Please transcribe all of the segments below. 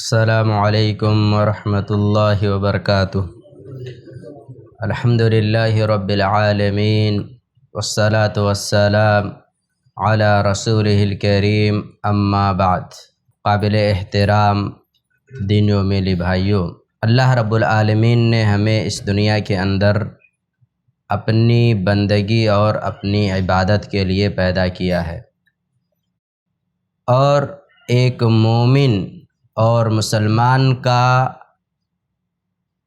السلام علیکم ورحمۃ اللہ وبرکاتہ۔ الحمدللہ رب العالمین والصلاة والسلام علی رسولہ الکریم، اما بعد۔ قابل احترام دین و میلی بھائیوں، اللہ رب العالمین نے ہمیں اس دنیا کے اندر اپنی بندگی اور اپنی عبادت کے لیے پیدا کیا ہے، اور ایک مومن اور مسلمان کا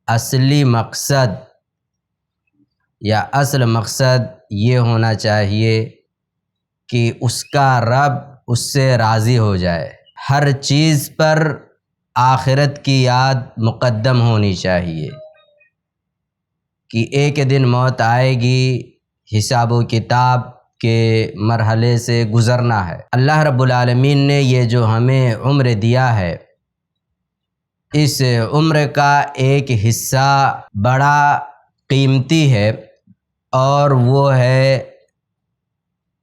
اصلی مقصد یا اصل مقصد یہ ہونا چاہیے کہ اس کا رب اس سے راضی ہو جائے۔ ہر چیز پر آخرت کی یاد مقدم ہونی چاہیے کہ ایک دن موت آئے گی، حساب و کتاب کے مرحلے سے گزرنا ہے۔ اللہ رب العالمین نے یہ جو ہمیں عمر دیا ہے، اس عمر کا ایک حصہ بڑا قیمتی ہے، اور وہ ہے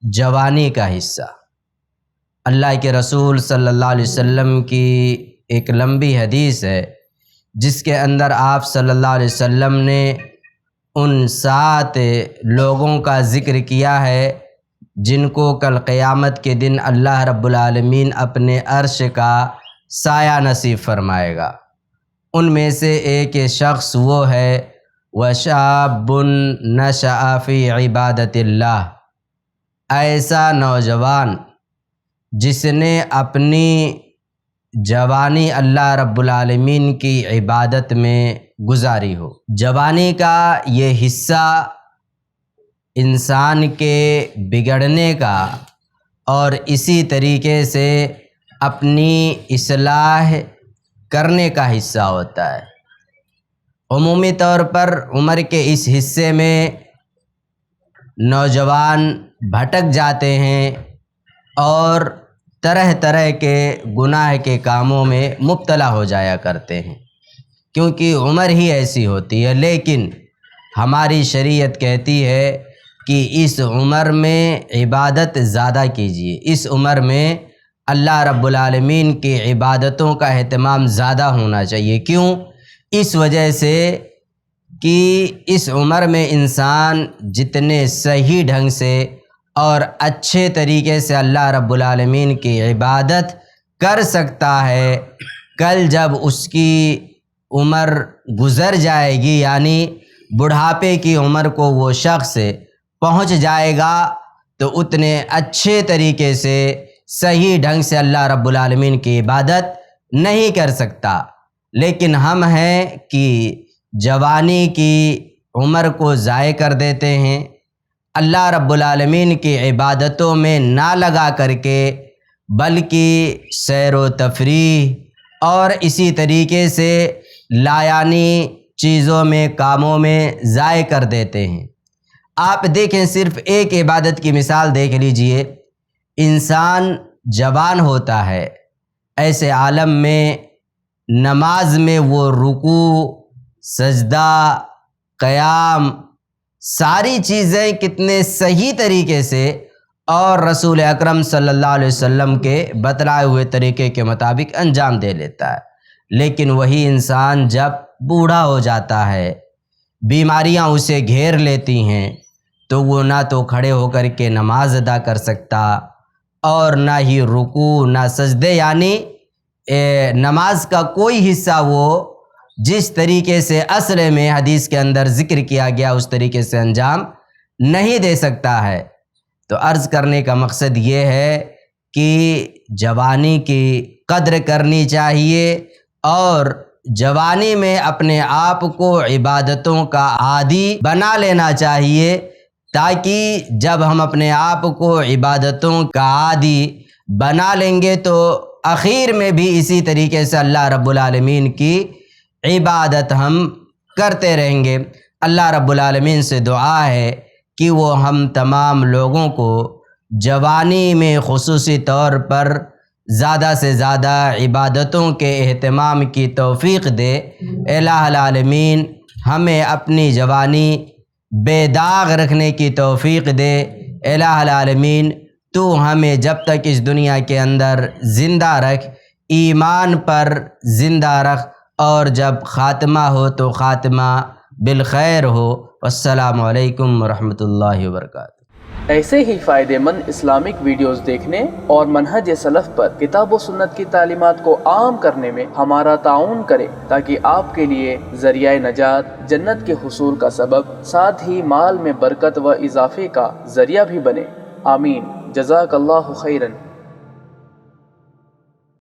جوانی کا حصہ۔ اللہ کے رسول صلی اللہ علیہ وسلم کی ایک لمبی حدیث ہے جس کے اندر آپ صلی اللہ علیہ وسلم نے ان 7 لوگوں کا ذکر کیا ہے جن کو کل قیامت کے دن اللہ رب العالمین اپنے عرش کا سایہ نصیب فرمائے گا۔ ان میں سے ایک شخص وہ ہے وَشَابٌ نَشَأَ فِي عِبَادَةِ اللَّهِ، ایسا نوجوان جس نے اپنی جوانی اللہ رب العالمین کی عبادت میں گزاری ہو۔ جوانی کا یہ حصہ انسان کے بگڑنے کا اور اسی طریقے سے اپنی اصلاح کرنے کا حصہ ہوتا ہے۔ عمومی طور پر عمر کے اس حصے میں نوجوان بھٹک جاتے ہیں اور طرح طرح کے گناہ کے کاموں میں مبتلا ہو جایا کرتے ہیں، کیونکہ عمر ہی ایسی ہوتی ہے۔ لیکن ہماری شریعت کہتی ہے کہ اس عمر میں عبادت زیادہ کیجیے، اس عمر میں اللہ رب العالمین کی عبادتوں کا اہتمام زیادہ ہونا چاہیے۔ کیوں؟ اس وجہ سے کہ اس عمر میں انسان جتنے صحیح ڈھنگ سے اور اچھے طریقے سے اللہ رب العالمین کی عبادت کر سکتا ہے، کل جب اس کی عمر گزر جائے گی، یعنی بڑھاپے کی عمر کو وہ شخص پہنچ جائے گا، تو اتنے اچھے طریقے سے صحیح ڈھنگ سے اللہ رب العالمین کی عبادت نہیں کر سکتا۔ لیکن ہم ہیں کہ جوانی کی عمر کو ضائع کر دیتے ہیں، اللہ رب العالمین کی عبادتوں میں نہ لگا کر کے بلکہ سیر و تفریح اور اسی طریقے سے لایانی چیزوں میں، کاموں میں ضائع کر دیتے ہیں۔ آپ دیکھیں، صرف ایک عبادت کی مثال دیکھ لیجئے۔ انسان جوان ہوتا ہے، ایسے عالم میں نماز میں وہ رکوع، سجدہ، قیام، ساری چیزیں کتنے صحیح طریقے سے اور رسول اکرم صلی اللہ علیہ وسلم کے بتلائے ہوئے طریقے کے مطابق انجام دے لیتا ہے۔ لیکن وہی انسان جب بوڑھا ہو جاتا ہے، بیماریاں اسے گھیر لیتی ہیں، تو وہ نہ تو کھڑے ہو کر کے نماز ادا کر سکتا اور نہ ہی رکوع، نہ سجدے، یعنی نماز کا کوئی حصہ وہ جس طریقے سے اصل میں حدیث کے اندر ذکر کیا گیا اس طریقے سے انجام نہیں دے سکتا ہے۔ تو عرض کرنے کا مقصد یہ ہے کہ جوانی کی قدر کرنی چاہیے، اور جوانی میں اپنے آپ کو عبادتوں کا عادی بنا لینا چاہیے، تاکہ جب ہم اپنے آپ کو عبادتوں کا عادی بنا لیں گے تو آخر میں بھی اسی طریقے سے اللہ رب العالمین کی عبادت ہم کرتے رہیں گے۔ اللہ رب العالمین سے دعا ہے کہ وہ ہم تمام لوگوں کو جوانی میں خصوصی طور پر زیادہ سے زیادہ عبادتوں کے اہتمام کی توفیق دے۔ الہ العالمین ہمیں اپنی جوانی بے داغ رکھنے کی توفیق دے۔ الہ العالمین تو ہمیں جب تک اس دنیا کے اندر زندہ رکھ، ایمان پر زندہ رکھ، اور جب خاتمہ ہو تو خاتمہ بالخیر ہو۔ السلام علیکم ورحمۃ اللہ وبرکاتہ۔ ایسے ہی فائدہ مند اسلامک ویڈیوز دیکھنے اور منہج سلف پر کتاب و سنت کی تعلیمات کو عام کرنے میں ہمارا تعاون کریں، تاکہ آپ کے لیے ذریعہ نجات، جنت کے حصول کا سبب، ساتھ ہی مال میں برکت و اضافے کا ذریعہ بھی بنے۔ آمین۔ جزاک اللہ خیرن۔